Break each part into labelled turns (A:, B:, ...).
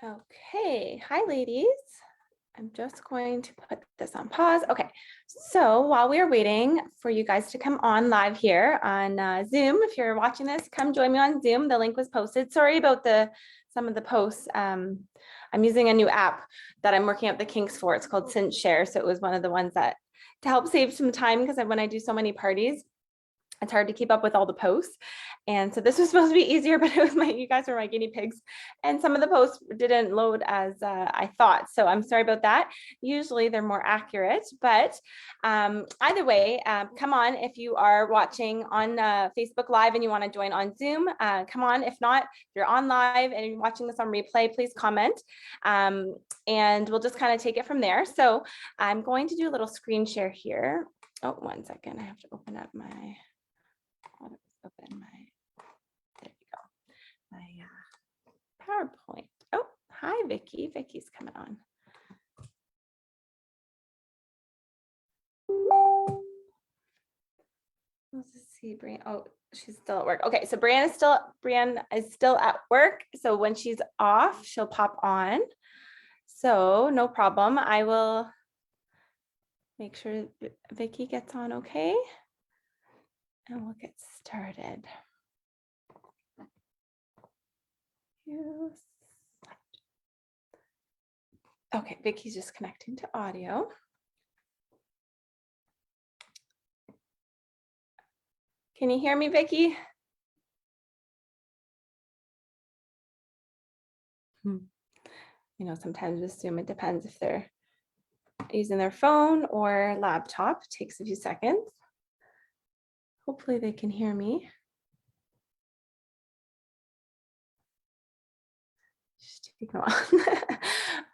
A: Okay, hi ladies. I'm just going to put this on pause. Okay, so while we are waiting for you guys to come on live here on Zoom, if you're watching this, come join me on Zoom. The link was posted. Sorry about some of the posts. I'm using a new app that I'm working out the kinks for. It's called Cinch Share. So it was one of the ones that to help save some time because when I do so many parties, it's hard to keep up with all the posts. And so this was supposed to be easier, but it was you guys were my guinea pigs. And some of the posts didn't load as I thought. So I'm sorry about that. Usually they're more accurate, but either way, come on. If you are watching on Facebook Live and you want to join on Zoom, come on. If not, if you're on live and you're watching this on replay, please comment. And we'll just kind of take it from there. So I'm going to do a little screen share here. Oh, 1 second. I have to open up my... there you go, my PowerPoint. Oh, hi, Vicky. Vicky's coming on. Let's see, Brianna. Oh, she's still at work. Okay, so Brianna is still at work. So when she's off, she'll pop on. So no problem. I will make sure Vicky gets on okay. And we'll get started. Okay, Vicky's just connecting to audio. Can you hear me, Vicky? You know, sometimes with Zoom, it depends if they're using their phone or laptop. It takes a few seconds. Hopefully they can hear me. Just take them off.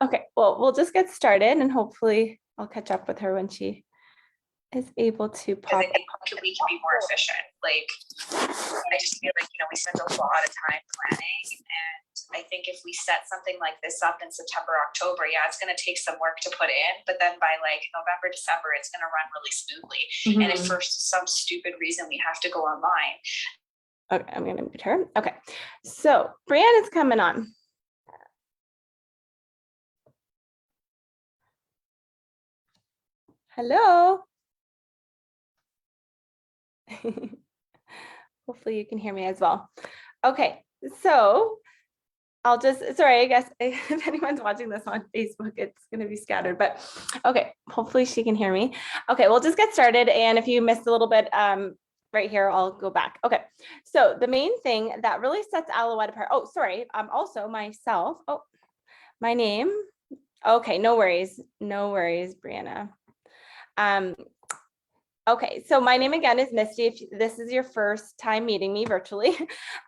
A: Okay, well, we'll just get started and hopefully I'll catch up with her when she is able to pop.
B: I think we can be more efficient. Like, I just feel like, we spend a lot of time planning, and I think if we set something like this up in September, October, yeah, it's going to take some work to put in, but then by like November, December, it's going to run really smoothly. And if for some stupid reason we have to go online.
A: Okay, I'm going to mute her. Okay, so Brianna's coming on. Hello. Hopefully you can hear me as well. Okay, so I'll just, sorry, I guess if anyone's watching this on Facebook, it's going to be scattered, but okay, hopefully she can hear me. Okay, we'll just get started. And if you missed a little bit right here, I'll go back. Okay, so the main thing that really sets Aloette apart, oh, sorry, also myself, oh, my name. Okay, no worries, Brianna. Okay, so my name again is Misty. If this is your first time meeting me virtually,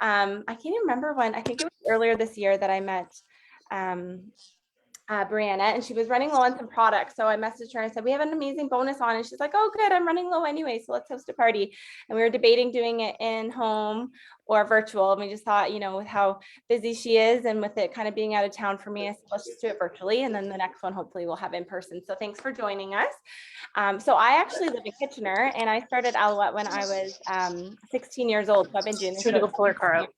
A: I can't even remember when, I think it was earlier this year that I met Brianna, and she was running low on some products. So I messaged her and I said, we have an amazing bonus on. And she's like, oh, good, I'm running low anyway. So let's host a party. And we were debating doing it in home or virtual. And we just thought, with how busy she is and with it kind of being out of town for me, I said, let's just do it virtually. And then the next one, hopefully we'll have in person. So thanks for joining us. So I actually live in Kitchener, and I started Aloette when I was 16 years old. So I've been doing this.
B: Go pull her car out.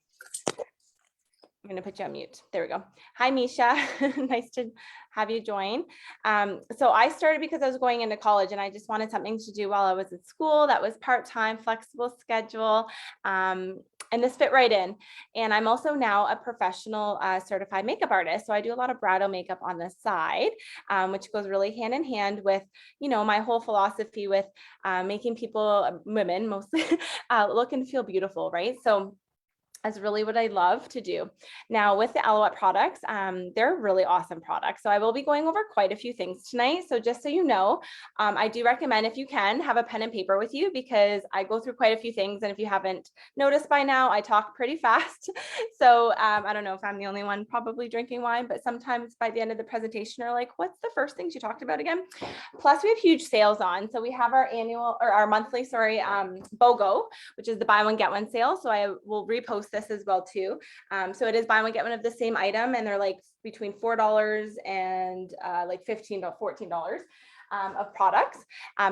A: I'm going to put you on mute. There we go. Hi, Misha. Nice to have you join. So I started because I was going into college and I just wanted something to do while I was at school that was part-time, flexible schedule. And this fit right in. And I'm also now a professional certified makeup artist. So I do a lot of bridal makeup on the side, which goes really hand in hand with, my whole philosophy with making people, women mostly, look and feel beautiful, right? So that's really what I love to do. Now with the Aloette products, they're really awesome products. So I will be going over quite a few things tonight. So just so you know, I do recommend, if you can, have a pen and paper with you, because I go through quite a few things. And if you haven't noticed by now, I talk pretty fast. So I don't know if I'm the only one probably drinking wine, but sometimes by the end of the presentation are like, what's the first things you talked about again? Plus we have huge sales on. So we have our monthly, BOGO, which is the buy one, get one sale. So I will repost this as well too. So it is buy one, get one of the same item, and they're like between $4 and like $15 to $14. of products.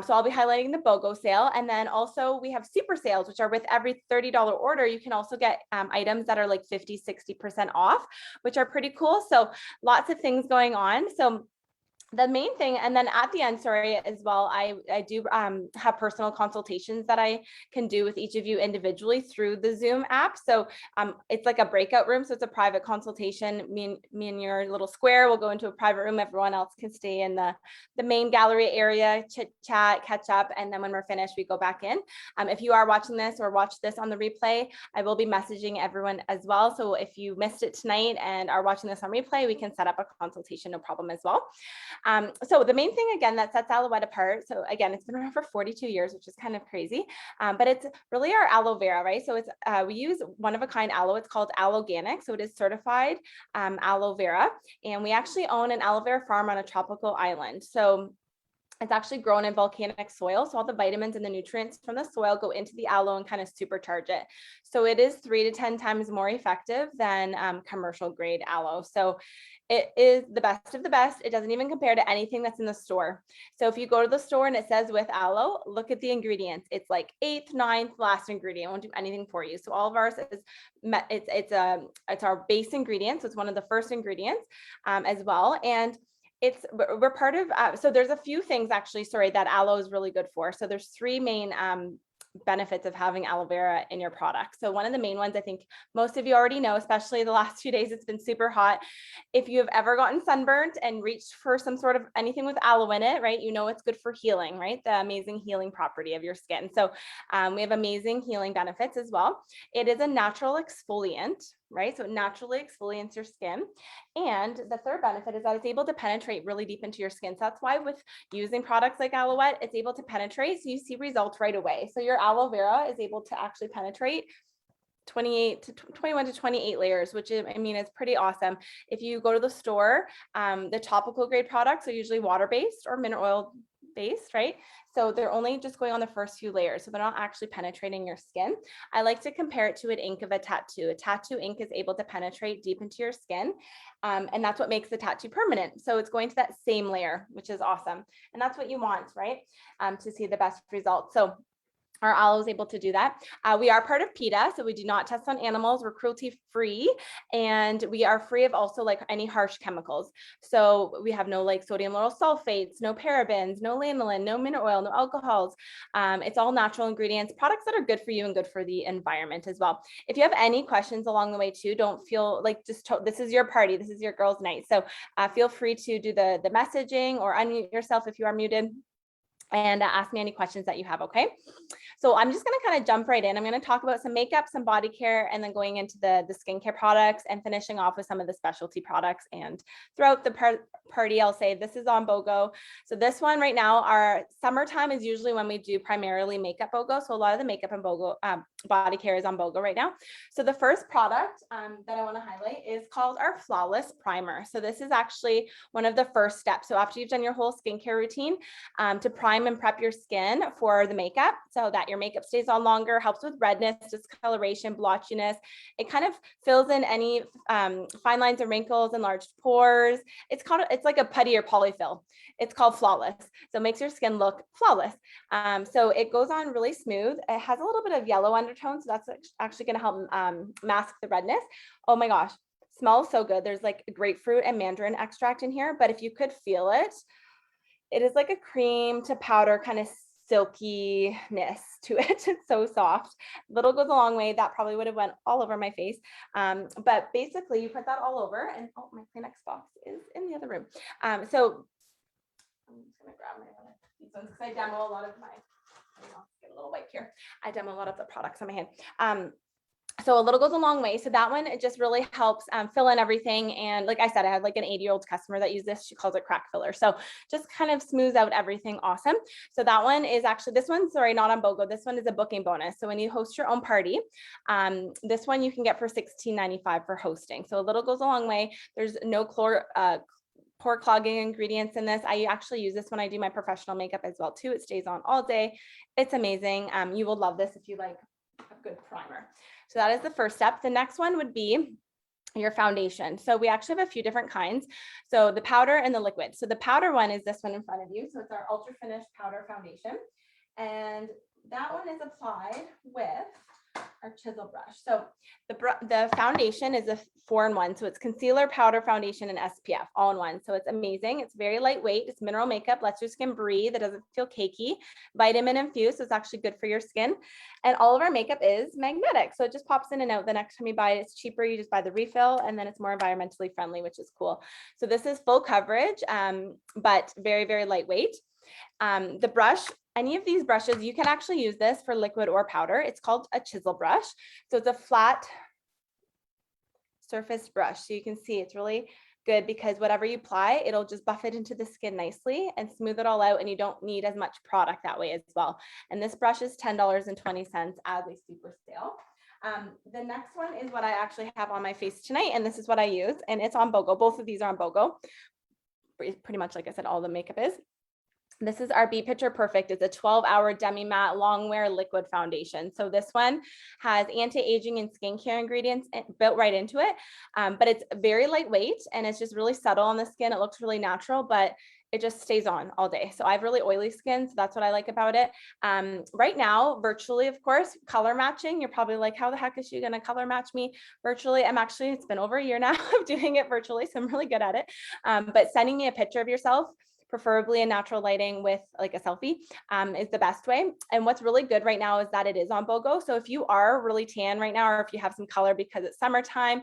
A: So I'll be highlighting the BOGO sale. And then also we have super sales, which are with every $30 order, you can also get items that are like 50, 60% off, which are pretty cool. So lots of things going on. So the main thing, and then at the end, sorry, as well, I do have personal consultations that I can do with each of you individually through the Zoom app. So it's like a breakout room. So it's a private consultation. Me and your little square will go into a private room. Everyone else can stay in the main gallery area, chit chat, catch up. And then when we're finished, we go back in. If you are watching this or watch this on the replay, I will be messaging everyone as well. So if you missed it tonight and are watching this on replay, we can set up a consultation, no problem as well. So the main thing, again, that sets Aloette apart. So again, it's been around for 42 years, which is kind of crazy, but it's really our aloe vera, right? So it's, we use one of a kind aloe. It's called Allerganic. So it is certified aloe vera. And we actually own an aloe vera farm on a tropical island. So it's actually grown in volcanic soil. So all the vitamins and the nutrients from the soil go into the aloe and kind of supercharge it. So it is 3 to 10 times more effective than commercial grade aloe. So it is the best of the best. It doesn't even compare to anything that's in the store. So if you go to the store and it says with aloe, look at the ingredients. It's like 8th, 9th, last ingredient. It won't do anything for you. So all of ours is it's our base ingredient. So it's one of the first ingredients as well. And we're part of, so there's a few things actually, sorry, that aloe is really good for. So there's 3 main benefits of having aloe vera in your product. So one of the main ones, I think most of you already know, especially the last few days, it's been super hot. If you have ever gotten sunburnt and reached for some sort of anything with aloe in it, right, you know it's good for healing, right? The amazing healing property of your skin. So we have amazing healing benefits as well. It is a natural exfoliant, right? So it naturally exfoliates your skin. And the third benefit is that it's able to penetrate really deep into your skin. So that's why with using products like Aloette, it's able to penetrate. So you see results right away. So your aloe vera is able to actually penetrate 21 to 28 layers, which is, I mean, it's pretty awesome. If you go to the store, the topical grade products are usually water-based or mineral oil based, right? So they're only just going on the first few layers. So they're not actually penetrating your skin. I like to compare it to an ink of a tattoo. A tattoo ink is able to penetrate deep into your skin. And that's what makes the tattoo permanent. So it's going to that same layer, which is awesome. And that's what you want, right? To see the best results. So our aloe is able to do that. We are part of PETA, so we do not test on animals. We're cruelty free, and we are free of also like any harsh chemicals. So we have no like sodium lauryl sulfates, no parabens, no lanolin, no mineral oil, no alcohols. It's all natural ingredients, products that are good for you and good for the environment as well. If you have any questions along the way too, don't feel like this is your party, this is your girls' night. So feel free to do the messaging or unmute yourself if you are muted, and ask me any questions that you have, okay? So I'm just gonna kind of jump right in. I'm gonna talk about some makeup, some body care, and then going into the skincare products and finishing off with some of the specialty products. And throughout the party, I'll say this is on BOGO. So this one right now, our summertime is usually when we do primarily makeup BOGO. So a lot of the makeup and BOGO body care is on BOGO right now. So the first product that I wanna highlight is called our Flawless Primer. So this is actually one of the first steps. So after you've done your whole skincare routine, to prime and prep your skin for the makeup so that your makeup stays on longer, helps with redness, discoloration, blotchiness. It kind of fills in any fine lines and wrinkles, enlarged pores. It's like a putty or polyfill. It's called Flawless. So it makes your skin look flawless. So it goes on really smooth. It has a little bit of yellow undertone, so that's actually going to help mask the redness. Oh my gosh, smells so good. There's like grapefruit and mandarin extract in here, but if you could feel it, it is like a cream to powder kind of silkiness to it. It's so soft. Little goes a long way. That probably would have went all over my face. But basically you put that all over, and oh, my Kleenex box is in the other room. So I'm just gonna grab these ones because I demo a lot of my, get a little wipe here. I demo a lot of the products on my hand. So a little goes a long way. So that one, it just really helps fill in everything. And like I said, I had like an 80-year-old customer that used this. She calls it crack filler. So just kind of smooths out everything. Awesome. So that one is actually, this one's, sorry, not on BOGO. This one is a booking bonus. So when you host your own party, this one you can get for $16.95 for hosting. So a little goes a long way. There's no pore clogging ingredients in this. I actually use this when I do my professional makeup as well too. It stays on all day. It's amazing. You will love this if you like a good primer. So that is the first step. The next one would be your foundation. So we actually have a few different kinds. So the powder and the liquid. So the powder one is this one in front of you. So it's our ultra finish powder foundation. And that one is applied with our chisel brush. So the foundation is a 4-in-1. So it's concealer, powder, foundation, and SPF all in one. So it's amazing. It's very lightweight. It's mineral makeup, lets your skin breathe. It doesn't feel cakey. Vitamin infused, so it's actually good for your skin. And all of our makeup is magnetic. So it just pops in and out the next time you buy it. It's cheaper. You just buy the refill, and then it's more environmentally friendly, which is cool. So this is full coverage, but very, very lightweight. The brush, any of these brushes, you can actually use this for liquid or powder. It's called a chisel brush. So it's a flat surface brush. So you can see it's really good because whatever you apply, it'll just buff it into the skin nicely and smooth it all out. And you don't need as much product that way as well. And this brush is $10.20 as a super sale. The next one is what I actually have on my face tonight. And this is what I use. And it's on BOGO. Both of these are on BOGO. Pretty much, like I said, all the makeup is. This is our Be Picture Perfect. It's a 12-hour demi-matte long wear liquid foundation. So this one has anti-aging and skincare ingredients built right into it, but it's very lightweight and it's just really subtle on the skin. It looks really natural, but it just stays on all day. So I have really oily skin, so that's what I like about it. Right now, virtually, of course, color matching. You're probably like, how the heck is she gonna color match me virtually? It's been over a year now of doing it virtually, so I'm really good at it. But sending me a picture of yourself, preferably in natural lighting with like a selfie, is the best way. And what's really good right now is that it is on BOGO. So if you are really tan right now, or if you have some color because it's summertime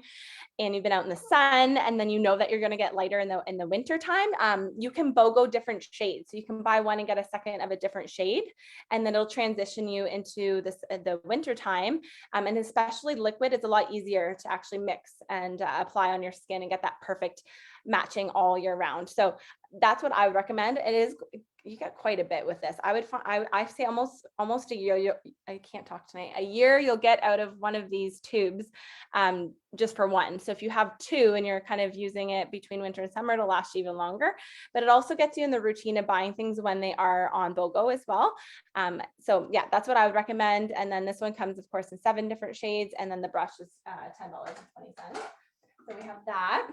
A: and you've been out in the sun, and then you know that you're going to get lighter in the winter time, you can BOGO different shades. So you can buy one and get a second of a different shade, and then it'll transition you into the winter time. And especially liquid, it's a lot easier to actually mix and apply on your skin and get that perfect matching all year round. So that's what I would recommend. It is, you get quite a bit with this. I say almost a year. I can't talk tonight. A year you'll get out of one of these tubes, just for one. So if you have two and you're kind of using it between winter and summer, it'll last you even longer. But it also gets you in the routine of buying things when they are on BOGO as well. So yeah, that's what I would recommend. And then this one comes, of course, in 7 different shades, and then the brush is $10.20. So we have that.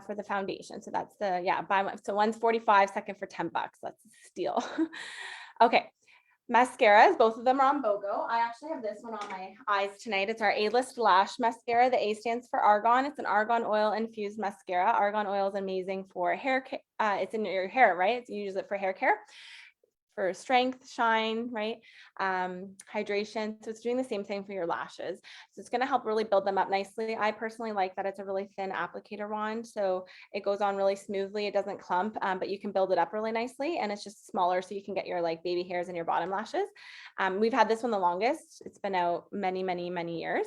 A: For the foundation. So that's the, buy one. So one's 45, second for $10. That's a steal. Okay. Mascaras, both of them are on BOGO. I actually have this one on my eyes tonight. It's our A-List Lash Mascara. The A stands for argan. It's an argan oil infused mascara. Argan oil is amazing for hair care. It's in your hair, right? You use it for hair care, for strength, shine, right? Hydration. So it's doing the same thing for your lashes. So it's going to help really build them up nicely. I personally like that it's a really thin applicator wand. So it goes on really smoothly. It doesn't clump, but you can build it up really nicely, and it's just smaller. So you can get your like baby hairs in your bottom lashes. We've had this one the longest. It's been out many, many, many years.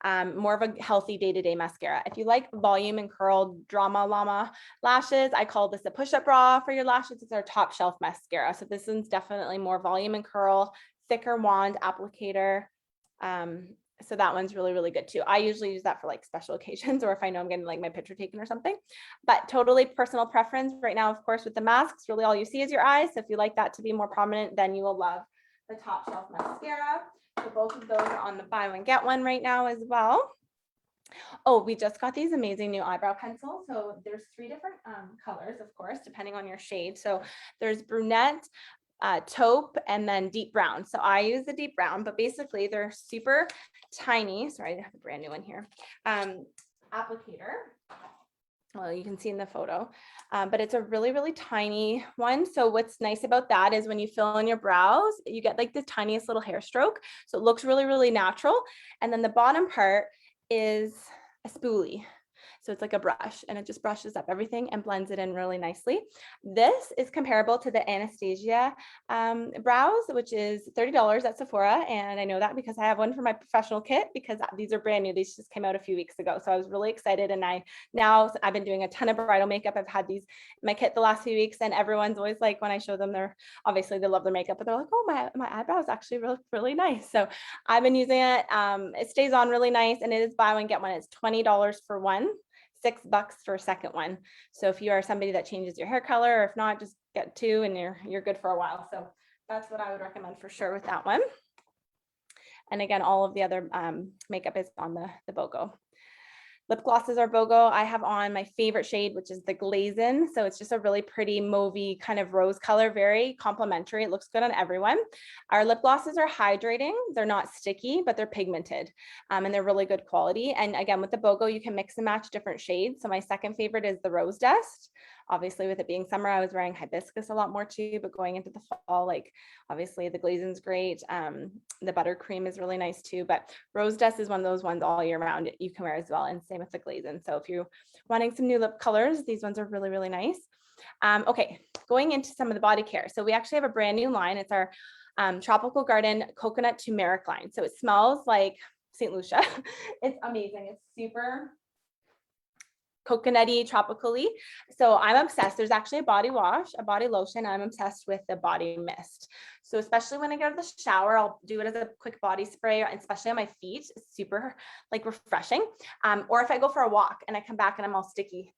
A: More of a healthy day-to-day mascara. If you like volume and curl drama llama lashes, I call this a push-up bra for your lashes. It's our top shelf mascara. So this one's definitely more volume and curl, thicker wand applicator. So that one's really, really good too. I usually use that for like special occasions, or if I know I'm getting like my picture taken or something, but totally personal preference. Right now, of course, with the masks, really all you see is your eyes. So if you like that to be more prominent, then you will love the top shelf mascara. So both of those are on the buy one, get one right now as well. Oh, we just got these amazing new eyebrow pencils. So there's 3 different colors, of course, depending on your shade. So there's brunette, taupe, and then deep brown. So I use the deep brown, but basically they're super tiny. Sorry, I have a brand new one here. Applicator. Well, you can see in the photo, but it's a really, really tiny one. So what's nice about that is when you fill in your brows, you get like the tiniest little hair stroke. So it looks really, really natural. And then the bottom part is a spoolie. So it's like a brush, and it just brushes up everything and blends it in really nicely. This is comparable to the Anastasia brows, which is $30 at Sephora. And I know that because I have one for my professional kit, because these are brand new. These just came out a few weeks ago. So I was really excited. And I've been doing a ton of bridal makeup. I've had these in my kit the last few weeks, and everyone's always like, when I show them, they love their makeup, but they're like, oh, my eyebrows actually really, really nice. So I've been using it. It stays on really nice, and it is buy one, get one. It's $20 for one. $6 for a second one. So if you are somebody that changes your hair color, or if not, just get 2 and you're good for a while. So that's what I would recommend for sure with that one. And again, all of the other makeup is on the BOGO. Lip glosses are BOGO. I have on my favorite shade, which is the Glazin. So it's just a really pretty mauvey kind of rose color, very complimentary. It looks good on everyone. Our lip glosses are hydrating. They're not sticky, but they're pigmented and they're really good quality. And again, with the BOGO, you can mix and match different shades. So my second favorite is the Rose Dust. Obviously, with it being summer, I was wearing hibiscus a lot more too, but going into the fall, like obviously the Glazin's great. The buttercream is really nice too, but Rose Dust is one of those ones all year round you can wear as well. And same with the Glazin. So if you're wanting some new lip colors, these ones are really, really nice. Okay, going into some of the body care. So we actually have a brand new line. It's our Tropical Garden Coconut Turmeric line. So it smells like St. Lucia. It's amazing. It's super coconutty, tropically. So I'm obsessed. There's actually a body wash, a body lotion. I'm obsessed with the body mist. So especially when I go to the shower, I'll do it as a quick body spray, and especially on my feet. It's super like refreshing. Or if I go for a walk and I come back and I'm all sticky,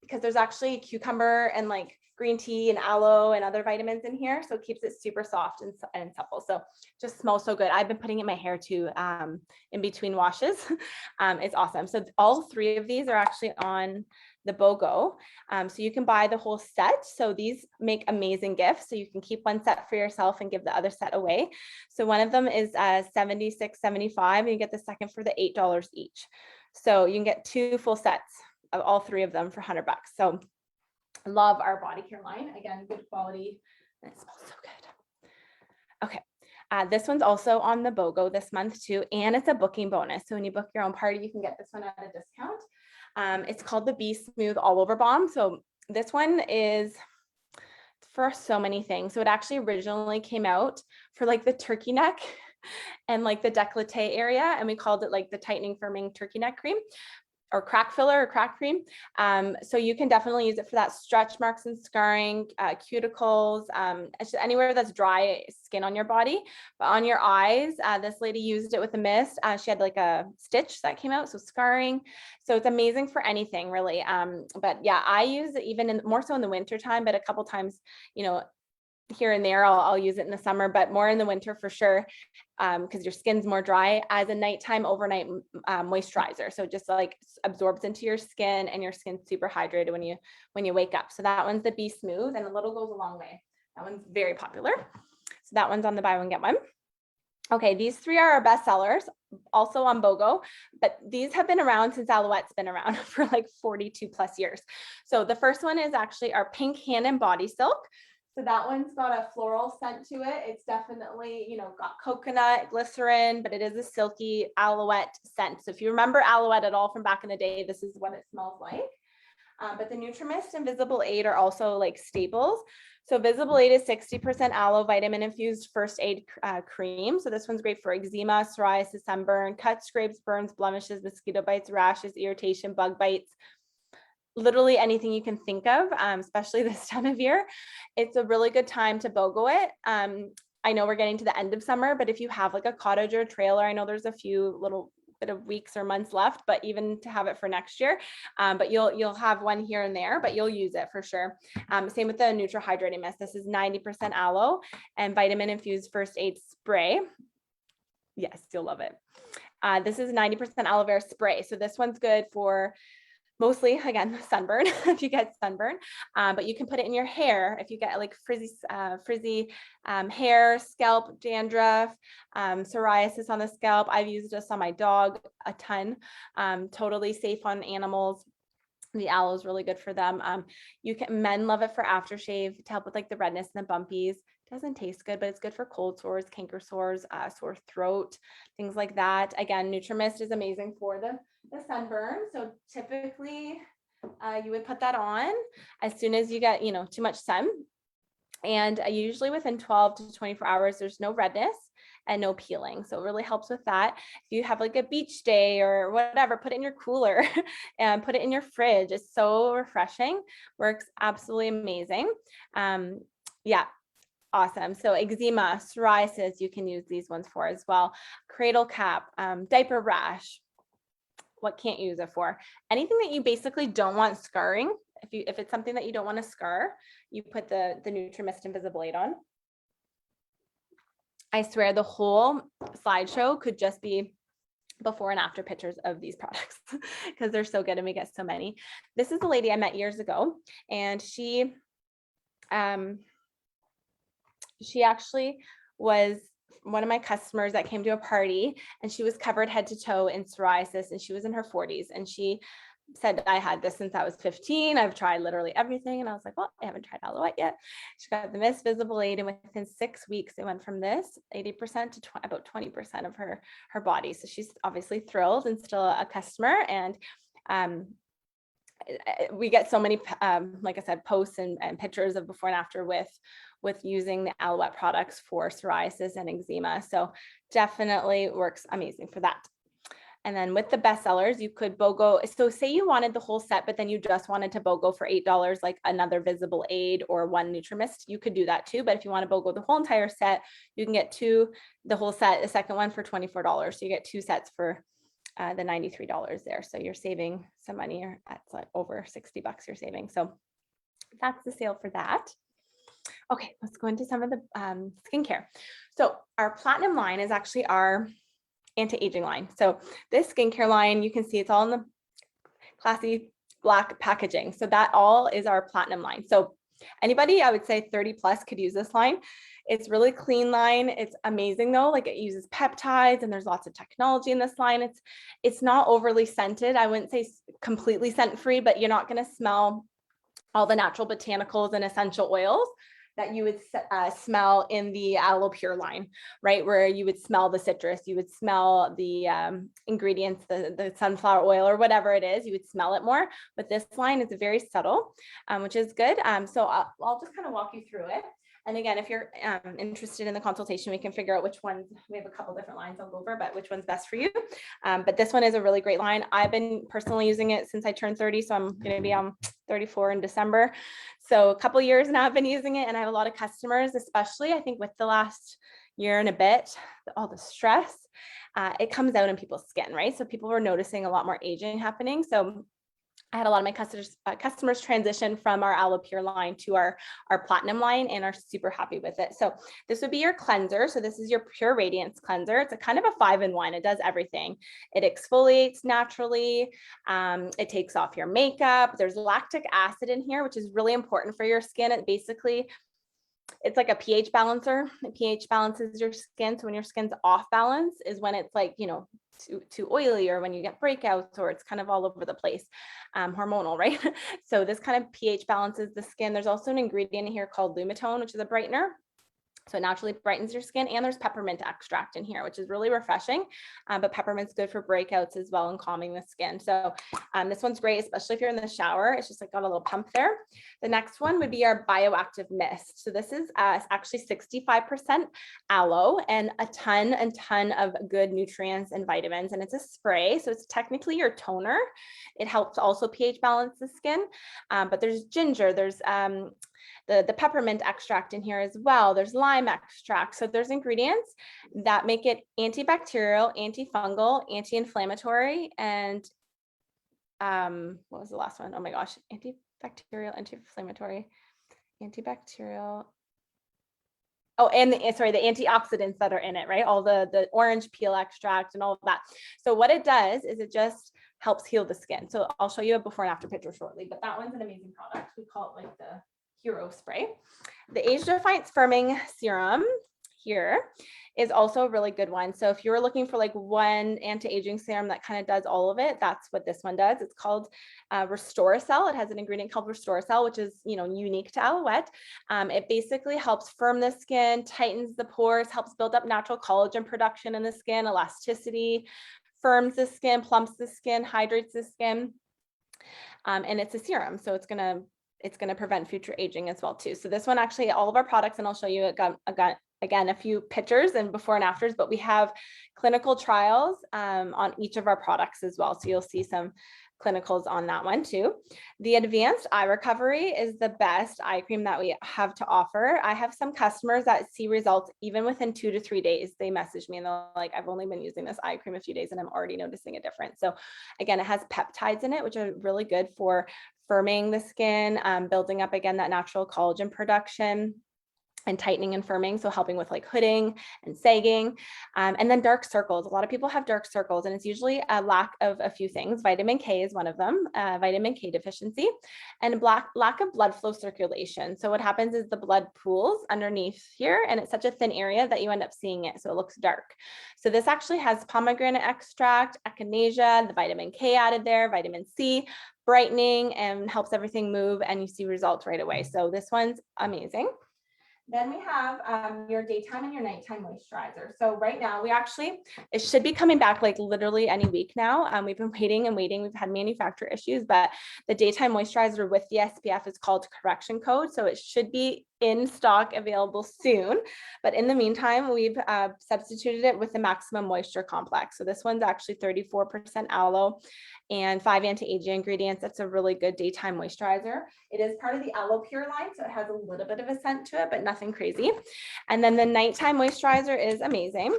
A: because there's actually cucumber and like green tea and aloe and other vitamins in here. So it keeps it super soft and supple. So just smells so good. I've been putting it in my hair too in between washes. It's awesome. So all three of these are actually on the BOGO. So you can buy the whole set. So these make amazing gifts. So you can keep one set for yourself and give the other set away. So one of them is $76.75 and you get the second for the $8 each. So you can get 2 full sets of all 3 of them for $100. So love our body care line. Again, good quality, and it smells so good. Okay, this one's also on the BOGO this month too, and it's a booking bonus. So when you book your own party, you can get this one at a discount. It's called the Be Smooth All Over Balm. So this one is for so many things. So it actually originally came out for like the turkey neck and like the décolleté area, and we called it like the tightening firming turkey neck cream, or crack filler or crack cream. So you can definitely use it for that stretch marks and scarring, cuticles, it's just anywhere that's dry skin on your body. But on your eyes, this lady used it with a mist. She had like a stitch that came out, so scarring. So it's amazing for anything really. But yeah, I use it even more so in the winter time, but a couple times, you know, here and there, I'll use it in the summer, but more in the winter for sure, because your skin's more dry, as a nighttime overnight moisturizer. So it just like absorbs into your skin, and your skin's super hydrated when you wake up. So that one's the Be Smooth, and a little goes a long way. That one's very popular. So that one's on the buy one get one. Okay, these 3 are our best sellers, also on BOGO, but these have been around since Alouette's been around for like 42 plus years. So the first one is actually our Pink Hand and Body Silk. So that one's got a floral scent to it. It's definitely, you know, got coconut, glycerin, but it is a silky Alouette scent. So if you remember Alouette at all from back in the day, this is what it smells like. But the Nutrimist and Visible Aid are also like staples. So Visible Aid is 60% aloe vitamin infused first aid cream. So this one's great for eczema, psoriasis, sunburn, cuts, scrapes, burns, blemishes, mosquito bites, rashes, irritation, bug bites, literally anything you can think of, especially this time of year. It's a really good time to BOGO it. I know we're getting to the end of summer, but if you have like a cottage or a trailer, I know there's a few little bit of weeks or months left, but even to have it for next year, but you'll have one here and there, but you'll use it for sure. Same with the Nutra Hydrating Mist. This is 90% aloe and vitamin infused first aid spray. Yes, you'll love it. This is 90% aloe vera spray. So this one's good for mostly, again, sunburn, if you get sunburn, but you can put it in your hair if you get like frizzy hair, scalp dandruff, psoriasis on the scalp. I've used this on my dog a ton, totally safe on animals. The aloe is really good for them. Men love it for aftershave to help with like the redness and the bumpies. Doesn't taste good, but it's good for cold sores, canker sores, sore throat, things like that. Again, Nutrimist is amazing for the sunburn. So typically you would put that on as soon as you get, you know, too much sun. And usually within 12 to 24 hours, there's no redness and no peeling. So it really helps with that. If you have like a beach day or whatever, put it in your cooler and put it in your fridge. It's so refreshing, works absolutely amazing. Yeah. Awesome. So eczema, psoriasis, you can use these ones for as well. Cradle cap, diaper rash. What can't you use it for? Anything that you basically don't want scarring. If it's something that you don't want to scar, you put the Nutrimist Invisible Aid on. I swear the whole slideshow could just be before and after pictures of these products because they're so good and we get so many. This is a lady I met years ago, and she actually was one of my customers that came to a party, and she was covered head to toe in psoriasis, and she was in her 40s, and she said, I had this since I was 15. I've tried literally everything. And I was like, well, I haven't tried aloette yet. She got the Mist Visible Aid, and within 6 weeks, it went from this 80% to about 20% of her body. So she's obviously thrilled and still a customer. And we get so many, like I said, posts and pictures of before and after with using the aloette products for psoriasis and eczema. So definitely works amazing for that. And then with the bestsellers, you could BOGO. So say you wanted the whole set, but then you just wanted to BOGO for $8, like another Visible Aid or one NutriMist, you could do that too. But if you want to BOGO the whole entire set, you can get the whole set, the second one for $24. So you get 2 sets for the $93 there. So you're saving some money. That's like over $60 you're saving. So that's the sale for that. Okay, let's go into some of the skincare. So our Platinum line is actually our anti-aging line. So this skincare line, you can see it's all in the classy black packaging. So that all is our Platinum line. So anybody, I would say 30 plus could use this line. It's really clean line. It's amazing though. Like it uses peptides and there's lots of technology in this line. It's not overly scented. I wouldn't say completely scent free, but you're not going to smell all the natural botanicals and essential oils that you would smell in the Aloe Pure line, right? Where you would smell the citrus, you would smell the ingredients, the sunflower oil or whatever it is, you would smell it more. But this line is very subtle, which is good. So I'll just kind of walk you through it. And again, if you're interested in the consultation, we can figure out which ones, we have a couple different lines I'll go over, but which one's best for you. But this one is a really great line. I've been personally using it since I turned 30. So I'm going to be 34 in December. So a couple years now I've been using it, and I have a lot of customers, especially I think with the last year and a bit, all the stress, it comes out in people's skin, right? So people were noticing a lot more aging happening. So I had a lot of my customers transition from our Aloe Pure line to our Platinum line and are super happy with it. So this would be your cleanser. So this is your Pure Radiance cleanser. It's a kind of a 5-in-1. It does everything. It exfoliates naturally. It takes off your makeup. There's lactic acid in here, which is really important for your skin. It's like a pH balancer. The pH balances your skin. So when your skin's off balance is when it's like, too oily, or when you get breakouts, or it's kind of all over the place, hormonal, right? So this kind of pH balances the skin. There's also an ingredient in here called Lumitone, which is a brightener. So it naturally brightens your skin, and there's peppermint extract in here, which is really refreshing. But peppermint's good for breakouts as well and calming the skin. So this one's great, especially if you're in the shower. It's just like got a little pump there. The next one would be our Bioactive Mist. So this is actually 65% aloe and a ton of good nutrients and vitamins. And it's a spray. So it's technically your toner. It helps also pH balance the skin. But there's ginger, there's the peppermint extract in here as well. There's lime extract. So there's ingredients that make it antibacterial, antifungal, anti-inflammatory, and what was the last one? Oh my gosh, antibacterial, anti-inflammatory, antibacterial. Oh, and the antioxidants that are in it, right? All the orange peel extract and all of that. So what it does is it just helps heal the skin. So I'll show you a before and after picture shortly, but that one's an amazing product. We call it like the Hero Spray. The Age Defiance Firming Serum here is also a really good one. So if you were looking for like one anti-aging serum that kind of does all of it, that's what this one does. It's called Restoracell. It has an ingredient called Restoracell, which is, unique to Aloette. It basically helps firm the skin, tightens the pores, helps build up natural collagen production in the skin, elasticity, firms the skin, plumps the skin, hydrates the skin. And it's a serum, so it's going to prevent future aging as well too. So this one, actually, all of our products, and I'll show you again a few pictures and before and afters, but we have clinical trials on each of our products as well. So you'll see some clinicals on that one too. The Advanced Eye Recovery is the best eye cream that we have to offer. I have some customers that see results even within 2 to 3 days. They message me and they're like, I've only been using this eye cream a few days and I'm already noticing a difference. So again, it has peptides in it, which are really good for firming the skin, building up again that natural collagen production. and tightening and firming, so helping with like hooding and sagging. And then dark circles. A lot of people have dark circles, and it's usually a lack of a few things. Vitamin K is one of them, vitamin K deficiency, and lack of blood flow circulation. So what happens is the blood pools underneath here, and it's such a thin area that you end up seeing it, so it looks dark. So this actually has pomegranate extract, echinacea, the vitamin K added there, vitamin C, brightening, and helps everything move, and you see results right away. So this one's amazing. Then we have your daytime and your nighttime moisturizer. So right now it should be coming back like literally any week now. We've been waiting and waiting. We've had manufacturer issues, but the daytime moisturizer with the SPF is called Correction Code. So it should be in stock, available soon. But in the meantime, we've substituted it with the Maximum Moisture Complex. So this one's actually 34% aloe and 5 anti-aging ingredients. That's a really good daytime moisturizer. It is part of the Aloe Pure line, so it has a little bit of a scent to it, but nothing crazy. And then the nighttime moisturizer is amazing.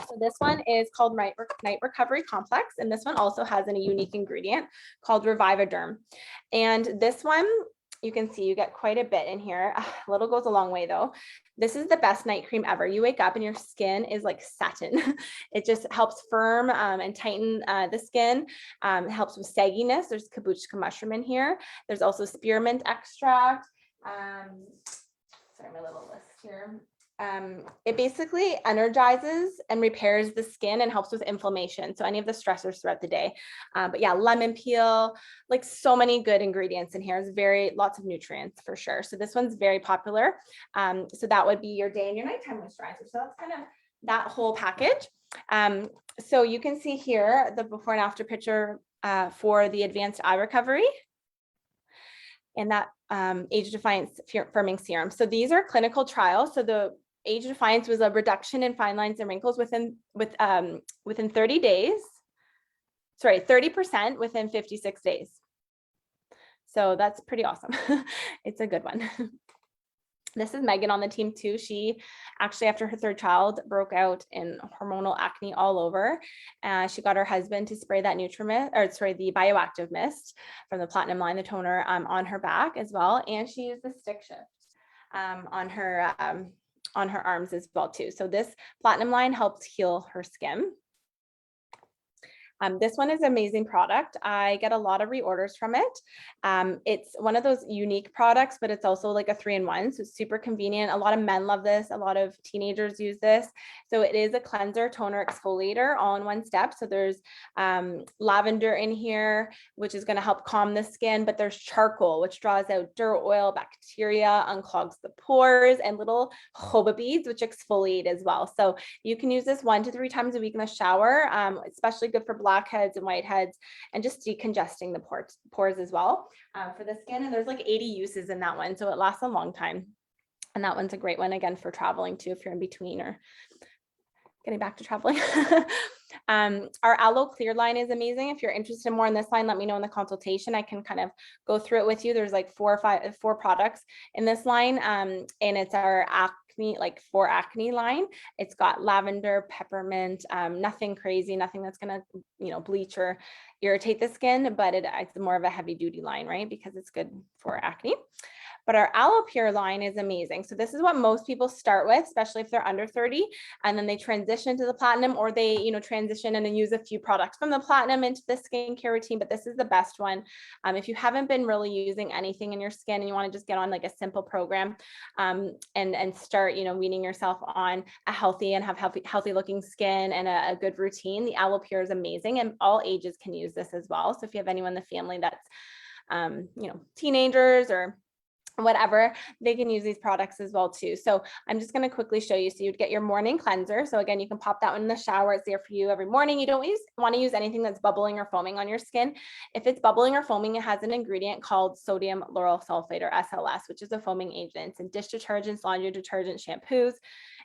A: So this one is called Night Recovery Complex, and this one also has a unique ingredient called Revivaderm. And this one, you can see you get quite a bit in here. A little goes a long way though. This is the best night cream ever. You wake up and your skin is like satin. It just helps firm and tighten the skin. It helps with sagginess. There's kabuchka mushroom in here. There's also spearmint extract. Sorry, my little list here. It basically energizes and repairs the skin and helps with inflammation. So any of the stressors throughout the day. But yeah, lemon peel, like so many good ingredients in here. It's lots of nutrients for sure. So this one's very popular. So that would be your day and your nighttime moisturizer. So that's kind of that whole package. So you can see here the before and after picture for the advanced eye recovery. And that age defiance firming serum. So these are clinical trials. So the age defiance was a reduction in fine lines and wrinkles within 30 days. Sorry, 30% within 56 days. So that's pretty awesome. It's a good one. This is Megan on the team too. She actually, after her third child, broke out in hormonal acne all over. She got her husband to spray that the bioactive mist from the Platinum line, the toner, on her back as well. And she used the stick shift on her arms as well too. So this Platinum line helps heal her skin. This one is an amazing product. I get a lot of reorders from it. It's one of those unique products, but it's also like a 3-in-1. So it's super convenient. A lot of men love this. A lot of teenagers use this. So it is a cleanser, toner, exfoliator all in one step. So there's lavender in here, which is going to help calm the skin, but there's charcoal, which draws out dirt, oil, bacteria, unclogs the pores, and little jojoba beads, which exfoliate as well. So you can use this 1 to 3 times a week in the shower, especially good for blackheads and whiteheads, and just decongesting the pores as well for the skin. And there's like 80 uses in that one, so it lasts a long time. And that one's a great one again for traveling too, if you're in between or getting back to traveling. Our Aloe Clear line is amazing. If you're interested more in this line, let me know in the consultation. I can kind of go through it with you. There's like 4 products in this line, and it's our acne, like for acne line. It's got lavender, peppermint, nothing crazy, nothing that's gonna, bleach or irritate the skin, but it's more of a heavy duty line, right? Because it's good for acne. But our Aloe Pure line is amazing. So this is what most people start with, especially if they're under 30, and then they transition to the Platinum, or they, transition and then use a few products from the Platinum into the skincare routine. But this is the best one. If you haven't been really using anything in your skin and you want to just get on like a simple program, and start, weaning yourself on a healthy and have healthy looking skin and a good routine, the Aloe Pure is amazing, and all ages can use this as well. So if you have anyone in the family that's, teenagers or whatever, they can use these products as well too. So I'm just going to quickly show you. So you'd get your morning cleanser. So again, you can pop that one in the shower. It's there for you every morning. You don't want to use anything that's bubbling or foaming on your skin. If it's bubbling or foaming, it has an ingredient called sodium lauryl sulfate, or SLS, which is a foaming agent. It's in dish detergents, laundry detergent, shampoos.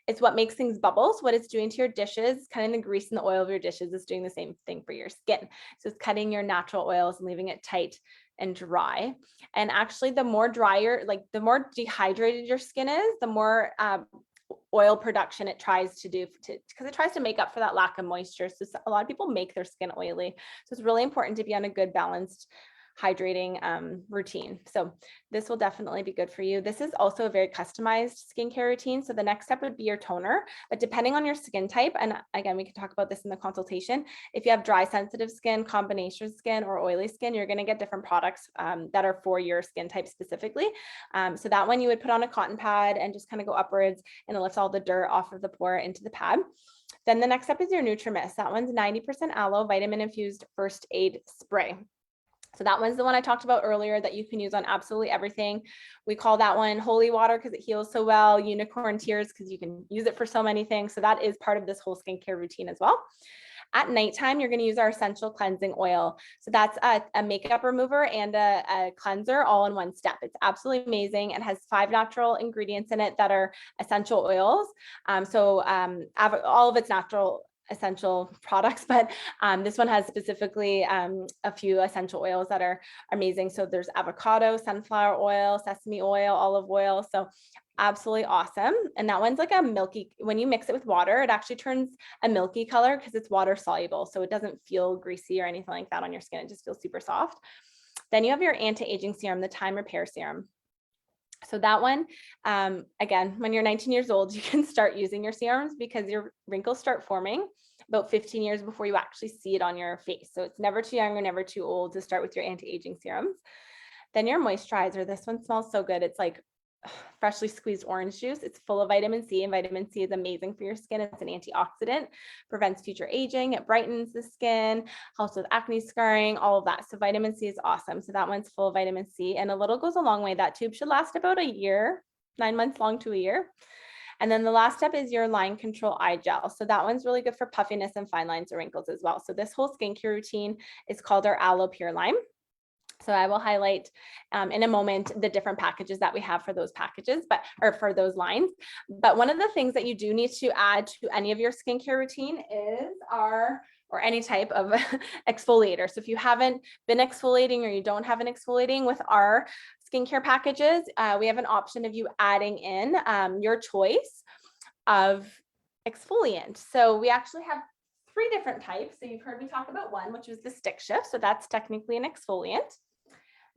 A: It's what makes things bubble. So what it's doing to your dishes, kind of the grease and the oil of your dishes, is doing the same thing for your skin. So it's cutting your natural oils and leaving it tight and dry. And actually, the more drier, like the more dehydrated your skin is, the more oil production it tries to do, because it tries to make up for that lack of moisture. So a lot of people make their skin oily. So it's really important to be on a good balanced hydrating routine. So this will definitely be good for you. This is also a very customized skincare routine. So the next step would be your toner, but depending on your skin type, and again, we can talk about this in the consultation. If you have dry sensitive skin, combination skin, or oily skin, you're going to get different products that are for your skin type specifically. So that one you would put on a cotton pad and just kind of go upwards, and it lifts all the dirt off of the pore into the pad. Then the next step is your NutriMist. That one's 90% aloe vitamin infused first aid spray. So that one's the one I talked about earlier that you can use on absolutely everything. We call that one holy water because it heals so well, unicorn tears because you can use it for so many things. So that is part of this whole skincare routine as well. At nighttime, you're going to use our essential cleansing oil. So that's a makeup remover and a cleanser all in one step. It's absolutely amazing. It has 5 natural ingredients in it that are essential oils. All of it's natural essential products, but this one has specifically a few essential oils that are amazing. So there's avocado, sunflower oil, sesame oil, olive oil. So absolutely awesome. And that one's like a milky, when you mix it with water, it actually turns a milky color because it's water soluble. So it doesn't feel greasy or anything like that on your skin. It just feels super soft. Then you have your anti-aging serum, the Time Repair Serum. So that one, again, when you're 19 years old, you can start using your serums because your wrinkles start forming about 15 years before you actually see it on your face. So it's never too young or never too old to start with your anti-aging serums. Then your moisturizer, this one smells so good. It's like freshly squeezed orange juice. It's full of vitamin C, and vitamin C is amazing for your skin. It's an antioxidant, prevents future aging, it brightens the skin, helps with acne scarring, all of that. So vitamin C is awesome. So that one's full of vitamin C, and a little goes a long way. That tube should last about a year, 9 months long to a year. And then the last step is your line control eye gel. So that one's really good for puffiness and fine lines or wrinkles as well. So this whole skincare routine is called our Aloe Pure Lime. So I will highlight in a moment the different packages that we have for those packages, or for those lines. But one of the things that you do need to add to any of your skincare routine is or any type of exfoliator. So if you haven't been exfoliating or you don't have an exfoliating with our skincare packages, we have an option of you adding in your choice of exfoliant. So we actually have 3 different types. So you've heard me talk about one, which was the stick shift. So that's technically an exfoliant.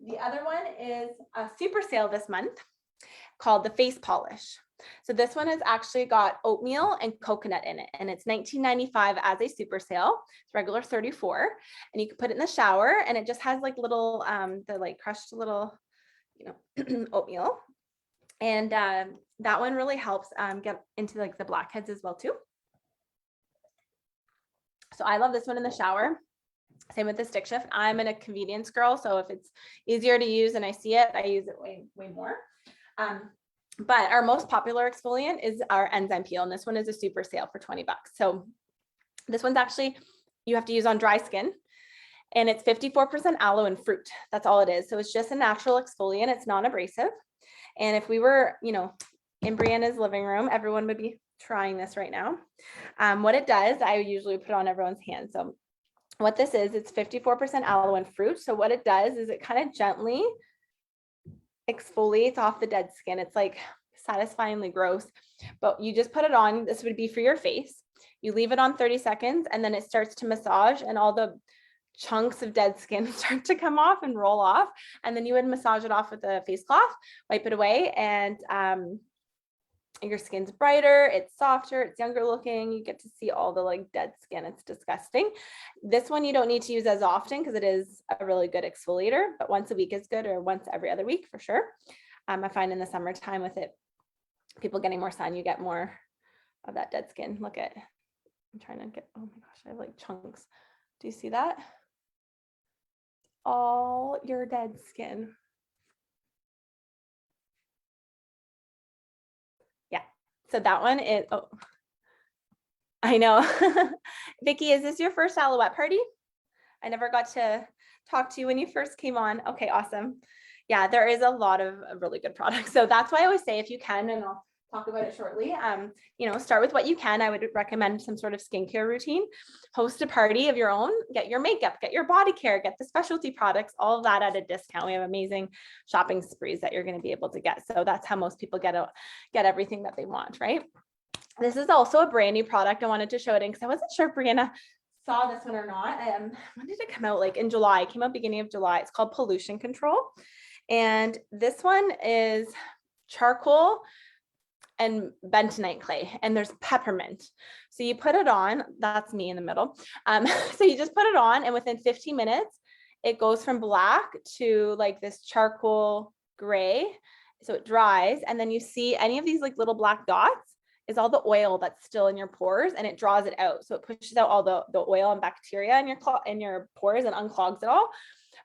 A: The other one is a super sale this month called the face polish. So this one has actually got oatmeal and coconut in it, and it's $19.95 as a super sale. It's regular $34, and you can put it in the shower, and it just has like little, the like crushed little, oatmeal. And that one really helps get into like the blackheads as well too. So I love this one in the shower. Same with the stick shift. I'm a convenience girl, so if it's easier to use and I see it, I use it way more. But our most popular exfoliant is our enzyme peel, and this one is a super sale for $20. So this one's actually, you have to use on dry skin, and it's 54% aloe and fruit. That's all it is. So it's just a natural exfoliant. It's non-abrasive. And if we were, in Brianna's living room, everyone would be trying this right now. What it does, I usually put on everyone's hand. So what this is, it's 54% aloe and fruit. So what it does is it kind of gently exfoliates off the dead skin. It's like satisfyingly gross, but you just put it on. This would be for your face. You leave it on 30 seconds, and then it starts to massage, and all the chunks of dead skin start to come off and roll off. And then you would massage it off with a face cloth, wipe it away, and your skin's brighter, it's softer, it's younger looking. You get to see all the like dead skin. It's disgusting. This one you don't need to use as often because it is a really good exfoliator, but once a week is good, or once every other week for sure. I find in the summertime with it, people getting more sun, you get more of that dead skin. Look at, I'm trying to get, oh my gosh, I have like chunks. Do you see that? All your dead skin. So that one is, oh, I know. Vicki, is this your first Alouette party? I never got to talk to you when you first came on. Okay, awesome. Yeah, there is a lot of really good products. So that's why I always say, if you can, and I'll talk about it shortly, start with what you can. I would recommend some sort of skincare routine, host a party of your own, get your makeup, get your body care, get the specialty products, all of that at a discount. We have amazing shopping sprees that you're going to be able to get. So that's how most people get everything that they want, right? This is also a brand new product. I wanted to show it in because I wasn't sure if Brianna saw this one or not. When did it come out? Like in July, it came out beginning of July. It's called Pollution Control. And this one is charcoal and bentonite clay, and there's peppermint. So you put it on, that's me in the middle. So you just put it on, and within 15 minutes, it goes from black to like this charcoal gray. So it dries, and then you see any of these like little black dots is all the oil that's still in your pores, and it draws it out. So it pushes out all the oil and bacteria in your pores and unclogs it all.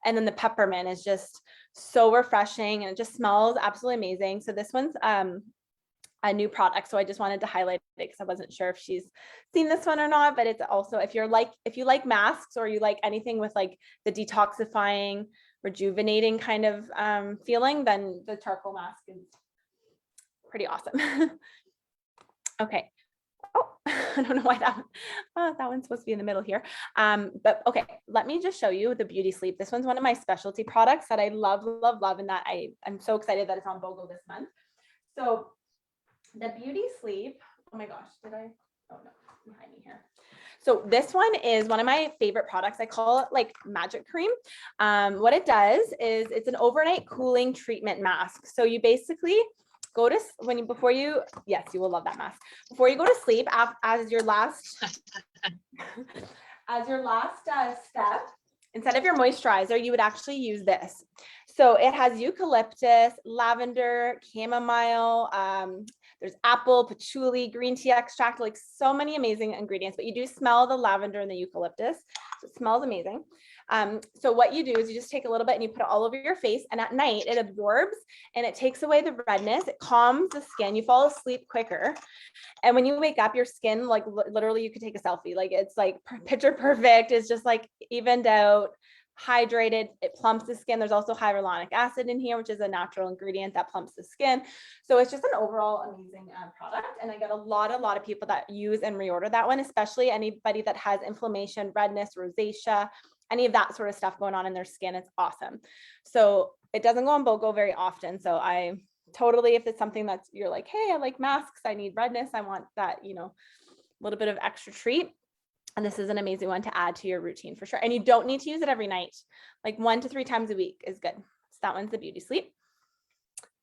A: And then the peppermint is just so refreshing, and it just smells absolutely amazing. So this one's a new product. So I just wanted to highlight it because I wasn't sure if she's seen this one or not, but it's also, if you like masks, or you like anything with like the detoxifying, rejuvenating kind of feeling, then the charcoal mask is pretty awesome. Okay. Oh, I don't know why that one's supposed to be in the middle here. But okay, let me just show you the Beauty Sleep. This one's one of my specialty products that I love, love, love, and that I'm so excited that it's on BOGO this month. So the Beauty Sleep, oh my gosh, oh no, behind me here. So this one is one of my favorite products. I call it like magic cream. What it does is it's an overnight cooling treatment mask. So you basically go to, yes, you will love that mask. Before you go to sleep, as your last step, instead of your moisturizer, you would actually use this. So it has eucalyptus, lavender, chamomile, there's apple, patchouli, green tea extract, like so many amazing ingredients, but you do smell the lavender and the eucalyptus. So it smells amazing. So what you do is you just take a little bit and you put it all over your face, and at night it absorbs and it takes away the redness. It calms the skin. You fall asleep quicker. And when you wake up, your skin, like literally you could take a selfie. Like it's like picture perfect. It's just like evened out, hydrated. It plumps the skin. There's also hyaluronic acid in here, which is a natural ingredient that plumps the skin. So it's just an overall amazing product. And I get a lot of people that use and reorder that one, especially anybody that has inflammation, redness, rosacea, any of that sort of stuff going on in their skin. It's awesome. So it doesn't go on BOGO very often. So I totally, if it's something that's, you're like, hey, I like masks, I need redness, I want that, a little bit of extra treat. And this is an amazing one to add to your routine for sure. And you don't need to use it every night. Like 1 to 3 times a week is good. So that one's the Beauty Sleep.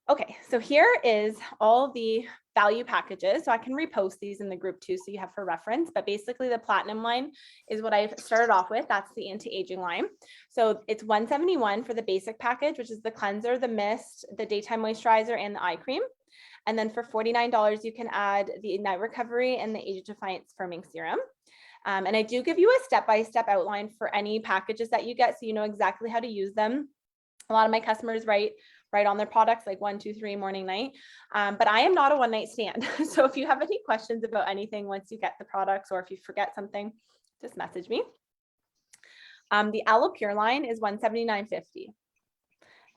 A: Okay, so here is all the value packages. So I can repost these in the group too, so you have for reference. But basically the platinum line is what I started off with. That's the anti-aging line. So it's $171 for the basic package, which is the cleanser, the mist, the daytime moisturizer, and the eye cream. And then for $49, you can add the night recovery and the age defiance firming serum. And I do give you a step-by-step outline for any packages that you get, so you know exactly how to use them. A lot of my customers write on their products like 1, 2, 3 morning, night. But I am not a one-night stand. So if you have any questions about anything once you get the products, or if you forget something, just message me. The Aloe Pure line is $179.50.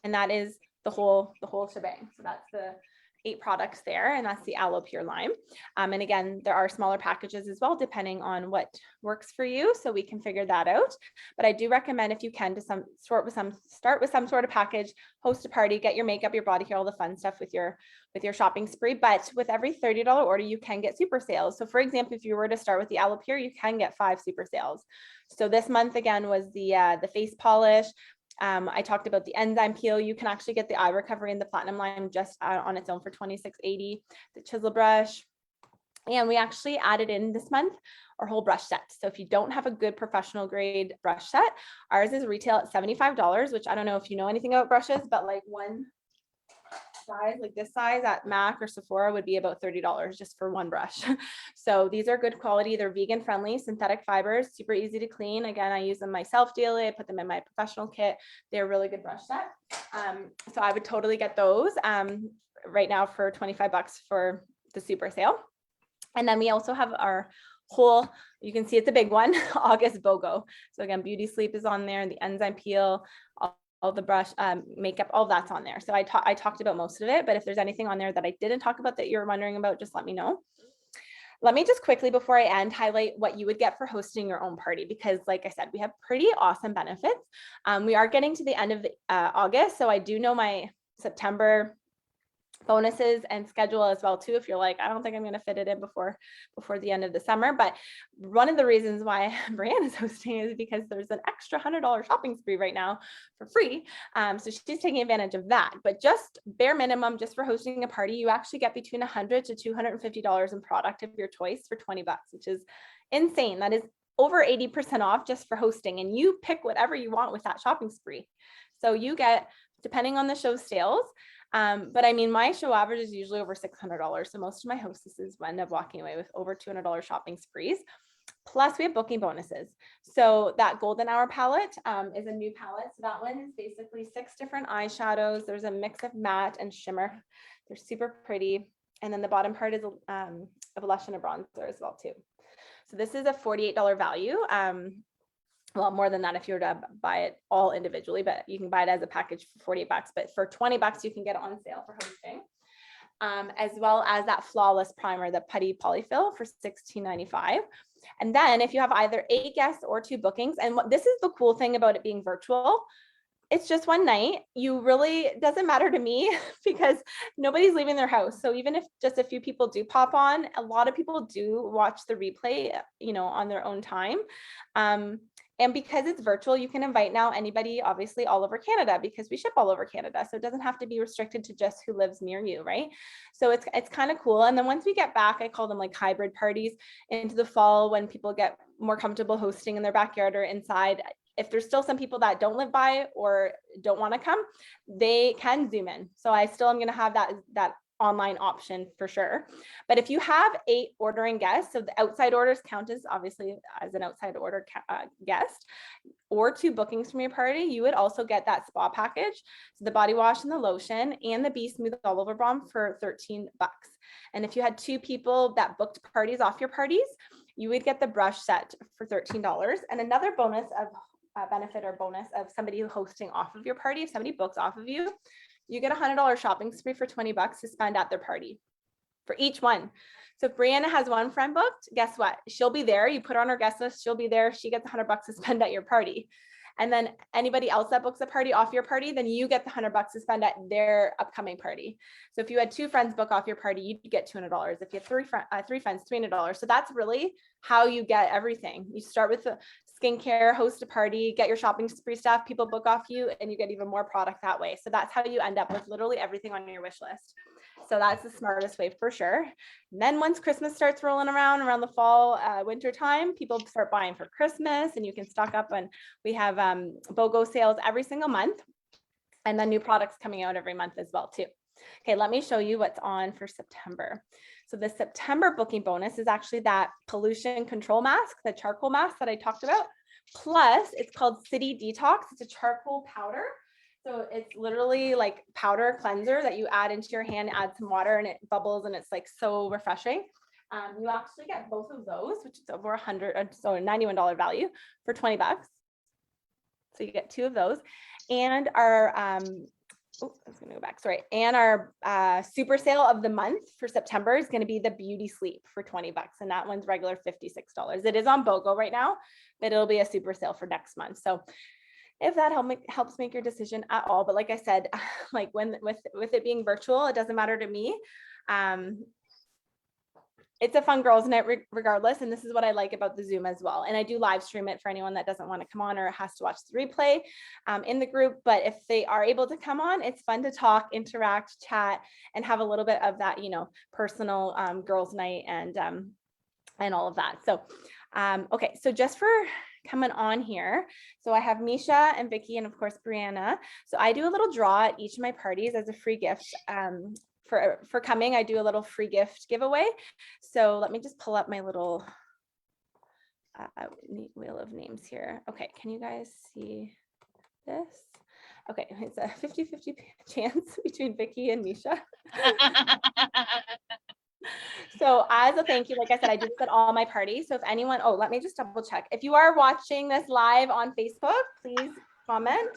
A: And that is the whole shebang. So that's the 8 products there, and that's the Aloe Pure line. And again, there are smaller packages as well, depending on what works for you. So we can figure that out. But I do recommend, if you can, to start with some sort of package, host a party, get your makeup, your body care, all the fun stuff with your shopping spree. But with every $30 order, you can get super sales. So for example, if you were to start with the Aloe Pure, you can get 5 super sales. So this month again was the face polish. I talked about the enzyme peel. You can actually get the eye recovery and the platinum line just on its own for $26.80. The chisel brush. And we actually added in this month our whole brush set. So if you don't have a good professional grade brush set, ours is retail at $75, which I don't know if you know anything about brushes, but like one size, like this size at MAC or Sephora would be about $30 just for one brush. So these are good quality. They're vegan friendly, synthetic fibers, super easy to clean. Again, I use them myself daily. I put them in my professional kit. They're a really good brush set. So I would totally get those right now for $25 for the super sale. And then we also have our whole, you can see it's a big one, August BOGO. So again, Beauty Sleep is on there, the enzyme peel, all the brush, makeup, all that's on there. So I talked about most of it, but if there's anything on there that I didn't talk about that you're wondering about, just let me know. Let me just quickly, before I end, highlight what you would get for hosting your own party, because like I said, we have pretty awesome benefits. We are getting to the end of August. So I do know my September bonuses and schedule as well too, if you're like, I don't think I'm going to fit it in before the end of the summer. But one of the reasons why Brianne is hosting is because there's an extra $100 shopping spree right now for free. So she's taking advantage of that. But just bare minimum, just for hosting a party, you actually get between $100 to $250 in product of your choice for $20, which is insane. That is over 80% off just for hosting, and you pick whatever you want with that shopping spree. So you get, depending on the show sales, but I mean, my show average is usually over $600. So most of my hostesses end up walking away with over $200 shopping sprees. Plus we have booking bonuses. So that golden hour palette is a new palette. So that one is basically 6 different eyeshadows. There's a mix of matte and shimmer. They're super pretty. And then the bottom part is a blush and a bronzer as well too. So this is a $48 value. Well, more than that if you were to buy it all individually, but you can buy it as a package for $48. But for $20, you can get it on sale for hosting. As well as that flawless primer, the putty polyfill for $16.95. And then if you have either 8 guests or 2 bookings, and this is the cool thing about it being virtual, it's just one night. You really, doesn't matter to me because nobody's leaving their house. So even if just a few people do pop on, a lot of people do watch the replay, you know, on their own time. And because it's virtual, you can invite now anybody, obviously all over Canada, because we ship all over Canada. So it doesn't have to be restricted to just who lives near you, right? So it's kind of cool. And then once we get back, I call them like hybrid parties into the fall, when people get more comfortable hosting in their backyard or inside. If there's still some people that don't live by or don't want to come, they can Zoom in. So I still am going to have that online option for sure. But if you have 8 ordering guests, so the outside orders count as obviously as an outside order guest, or 2 bookings from your party, you would also get that spa package. So the body wash and the lotion and the Be Smooth All Over Balm for $13. And if you had 2 people that booked parties off your parties, you would get the brush set for $13. And another bonus of benefit or bonus of somebody hosting off of your party, if somebody books off of you, you get a $100 shopping spree for $20 to spend at their party for each one. So if Brianna has one friend booked, guess what? She'll be there. You put her on her guest list, she'll be there. She gets $100 to spend at your party. And then anybody else that books a party off your party, then you get the $100 to spend at their upcoming party. So if you had 2 friends book off your party, you get $200. If you have 3 friends, $300. So that's really how you get everything. You start with the skincare, host a party, get your shopping spree stuff, people book off you, and you get even more product that way. So that's how you end up with literally everything on your wish list. So that's the smartest way for sure. And then once Christmas starts rolling around the fall, winter time, people start buying for Christmas, and you can stock up. And we have BOGO sales every single month, and then new products coming out every month as well too. Okay, let me show you what's on for September. So the September booking bonus is actually that pollution control mask, the charcoal mask that I talked about. Plus, it's called City Detox. It's a charcoal powder. So it's literally like powder cleanser that you add into your hand, add some water, and it bubbles, and it's like so refreshing. You actually get both of those, which is over $100, so a $91 value for $20. So you get 2 of those, and our I was going to go back. Sorry. And our super sale of the month for September is going to be the Beauty Sleep for $20. And that one's regular $56. It is on BOGO right now, but it'll be a super sale for next month. So if that helps make your decision at all. But like I said, like with it being virtual, it doesn't matter to me. It's a fun girls' night regardless. And this is what I like about the Zoom as well. And I do live stream it for anyone that doesn't want to come on or has to watch the replay in the group. But if they are able to come on, it's fun to talk, interact, chat, and have a little bit of that, you know, personal girls' night and all of that. So, okay. So just for coming on here. So I have Misha and Vicky and of course, Brianna. So I do a little draw at each of my parties as a free gift. For coming, I do a little free gift giveaway. So let me just pull up my little wheel of names here. Okay, can you guys see this? Okay, it's a 50-50 chance between Vicky and Misha. So as a thank you, like I said, I did this at all my parties. So if anyone, let me just double check. If you are watching this live on Facebook, please comment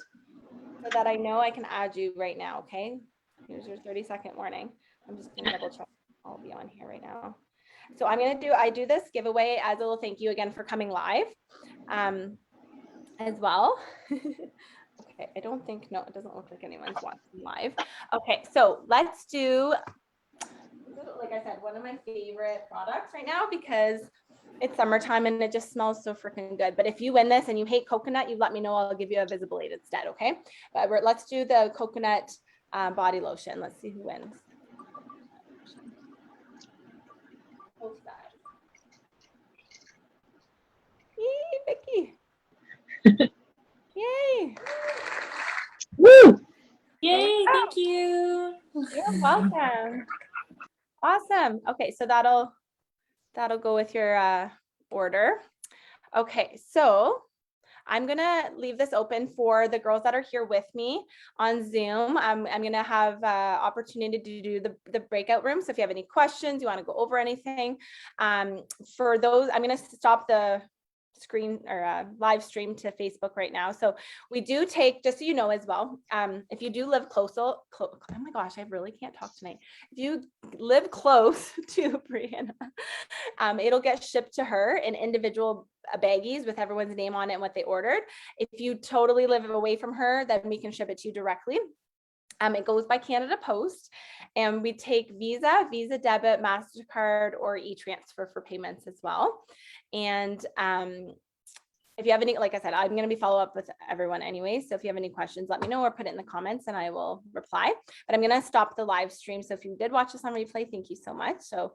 A: so that I know I can add you right now, okay? Here's your 30-second warning. I'm just gonna double check. I'll be on here right now. So I do this giveaway as a little thank you again for coming live as well. Okay, Okay, I don't think, no, it doesn't look like anyone's watching live. Okay, so let's do, like I said, one of my favorite products right now because it's summertime and it just smells so freaking good. But if you win this and you hate coconut, you let me know. I'll give you a Visiblade instead, okay? But let's do the coconut body lotion. Let's see who wins. Both sides. Yay, Vicky. Yay.
C: Woo!
D: Yay, thank you.
A: You're welcome. Awesome. Okay, so that'll go with your order. Okay, so I'm gonna leave this open for the girls that are here with me on Zoom. I'm gonna have opportunity to do the breakout room. So if you have any questions, you want to go over anything, for those, I'm gonna stop the screen or live stream to Facebook right now. So we do take, just so you know as well, if you do live close, oh my gosh, I really can't talk tonight. If you live close to Brianna, it'll get shipped to her in individual baggies with everyone's name on it and what they ordered. If you totally live away from her, then we can ship it to you directly. It goes by Canada Post, and we take Visa, debit, MasterCard, or e-transfer for payments as well. And if you have any, like I said, I'm going to be follow up with everyone anyway. So if you have any questions, let me know or put it in the comments and I will reply. But I'm going to stop the live stream. So if you did watch this on replay, thank you so much. So